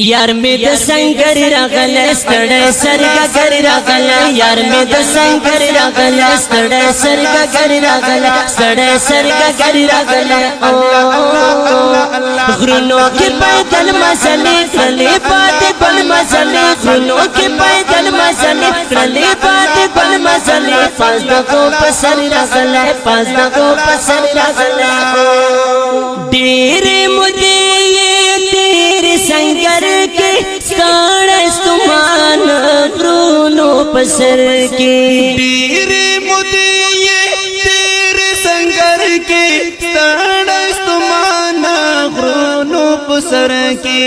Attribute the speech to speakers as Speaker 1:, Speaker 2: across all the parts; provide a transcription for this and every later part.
Speaker 1: یار می د سنگر راغله ستړی سرګه ګر راغله یار می د سنگر راغله ستړی سرګه ګر راغله ستړی سرګه ګر راغله غرونو کې پیدل مسلې کړلې پاتې بل مسلې غرونو کې پیدل مسلې کړلې پاتې بل مسلې پاس دغو پسر راغله پاس دغو پسر راغله ډېرې مودې سنگر کے ستاڑ استمان غرونو پسر کے
Speaker 2: ڈیرے مدیے تیرے سنگر کے ستاڑ استمان غرونو پسر کے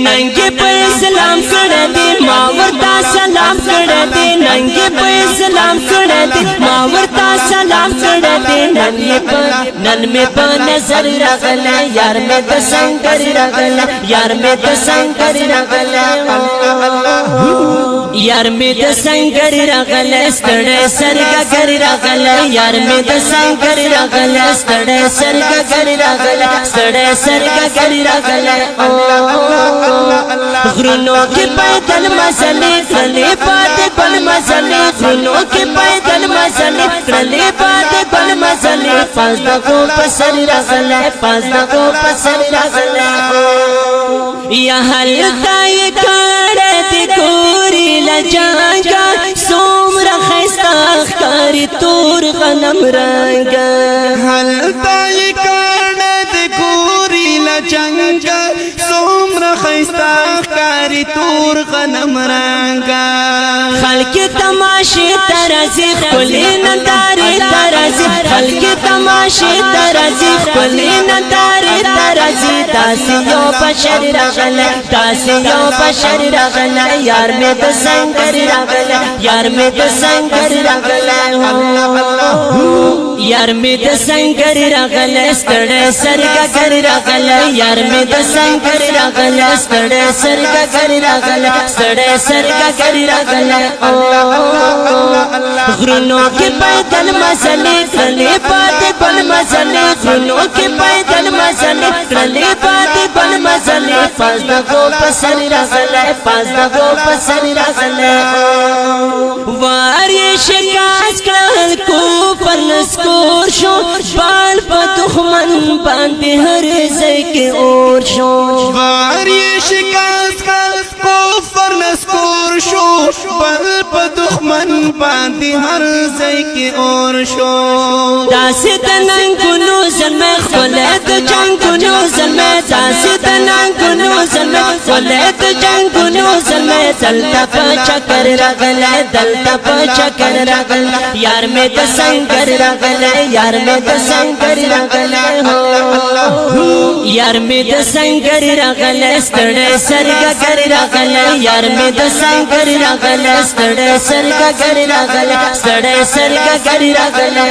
Speaker 1: ننگے پہ سلام کڑے دے ماورتا سلام کڑے دے ننگے پہ سلام کڑے دے ماورتا سلام کڑے دے نن میں پہ نظر رغلا یار میں د سنگر رغلا یار میں د سنگر رغلا یار میں د سنگر رغلا ستړی سرګه ګر رغلا یار میں د سنگر رغلا ستړی سرګه ګر رغلا ستړی سرګه ګر رغلا غرونو کې پیدل مسلې کړلې پاتې بل مسلې غرونو کې پیدل مسلې کړلې پاتې بل مسلې پاس دغو پسر راغله پاس دغو پسر راغله یا حلتا یې کړه دې ګوري لجانګه څومره ښایسته ښکاري تور غنم رنګه
Speaker 2: حلتا یې کړه دې ګوري لجانګه څومره ښایسته ښکاري تور غنم رنګه
Speaker 1: خلک تماشې ته راځي ښکلې نندارې ته راځي خلک تماشې ته راځي ښکلې نندارې ته راځي داسې یو بشر راغلی داسې یو بشر راغلی یار مې د سنګر راغلی یار مې د سنګر راغلی یار مې د سنګر راغلی ستړی سرګه ګر راغلی یار مې د سنګر راغلی ستړی سرګه ګر راغلی ستړی سرګه ګر راغلی غرونو کې پیدل مسلې کړلې پاتې بل مسلې غرونو کې پیدل مسلې کړلې پاتې بل مسلې پاس دغو پسر راغلی پاس دغو پسر راغلی وار یې شکاس کړل کفر نسکور شو بال په دښمن باندې هر ځای کې اور شو
Speaker 2: وار یې شکاس کړل کفر نسکور شو بال په دښمن باندې هر ځای کې اور شو
Speaker 1: داسې د ننګونو زلمه خپله د جنګونو زلمه داسې د ننګونو زلمه خپله د جنګونو زلمه دلته په چکر راغلی دلته په چکر راغلی یار مې د سنګر راغلی یار مې د سنګر راغلی یار مې د سنګر راغلی ستړی سرګه ګر راغلی یار مې د سنګر راغلی ستړی سرګه ګر راغلی ستړی سرګه ګر راغلی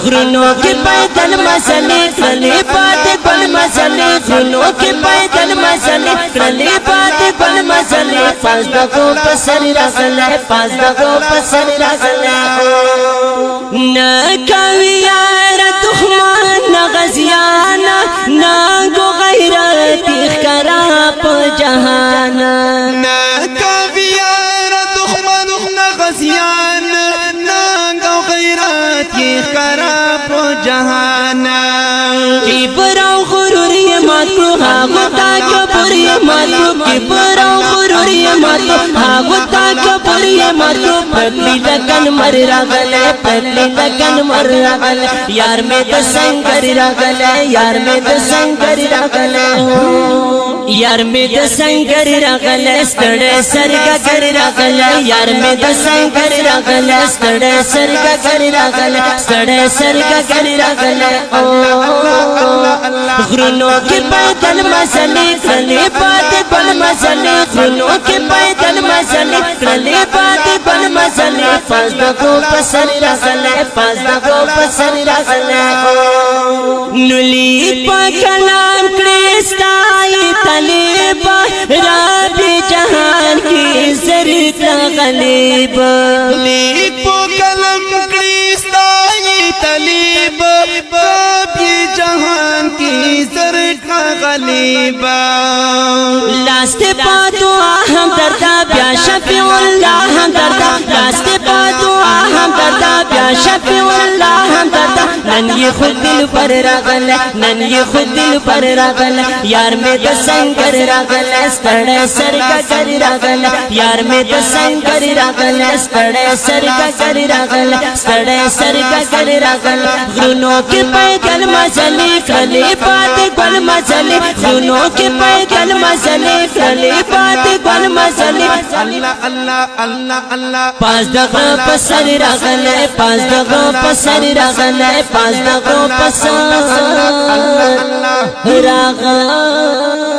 Speaker 1: غرونو کې پیدل مسلې کړلې پاتې بل مسلې غرونو کې پیدل مسلې کړلې پاتې بل مسلې پاس دغو پسر راغلی پاس دغو پسر راغلی نه کوي یار دښمن نه غزیان نه ګو غیرت ښکارا په جهان
Speaker 2: نه کوي یار دښمن نه غزیان نه ګو غیرت ښکارا په جهان
Speaker 1: کبر او غرور یې مات کړو هغه تا کبر یې مات کړو کبر او غرور یې مات کړو هغه تا کبر یې مات کړو پتلی لکن مر راغلی پتلی لکن مر راغلی یار مې د سنګر راغلی یار مې د سنګر راغلی یار مې د سنګر راغلی ستړی سرګه ګر راغلی یار مې د سنګر راغلی ستړی سرګه ګر راغلی ستړی سرګه ګر راغلی غرونو کې پیدل مسلې کړلې پاتې بل مسلې غرونو کې پیدل مسلې کړلې پاتې بل مسلې پاس دغو پسر راغلی پاس دغو پسر راغلی نولید په کلام کړې ستایي طالب رب جهان کې زرد غلیب
Speaker 2: لیک په کلام کړې ستایي طالب رب جهان کې زرد راغلی با
Speaker 1: لاست پاتو هم دردا بیا شفیع الله هم دردا لاست پاتو هم دردا بیا شفیع الله هم دردا نن یہ خود دل پر راغل نن یہ خود دل پر راغل یار میں د سنگر راغل ستړ سر کا کر راغل یار میں د سنگر راغل ستړ سر کا کر راغل ستړ سر کا کر راغل غرونو کې پیدل مزلې کړلې پات ګل مزلې غرونو کې پیدل مزلې کړلې پات ګل مزلې
Speaker 2: الله الله الله الله
Speaker 1: پاس دغه پسر راغل پاس دغه پسر راغل پاس دغه پسر راغل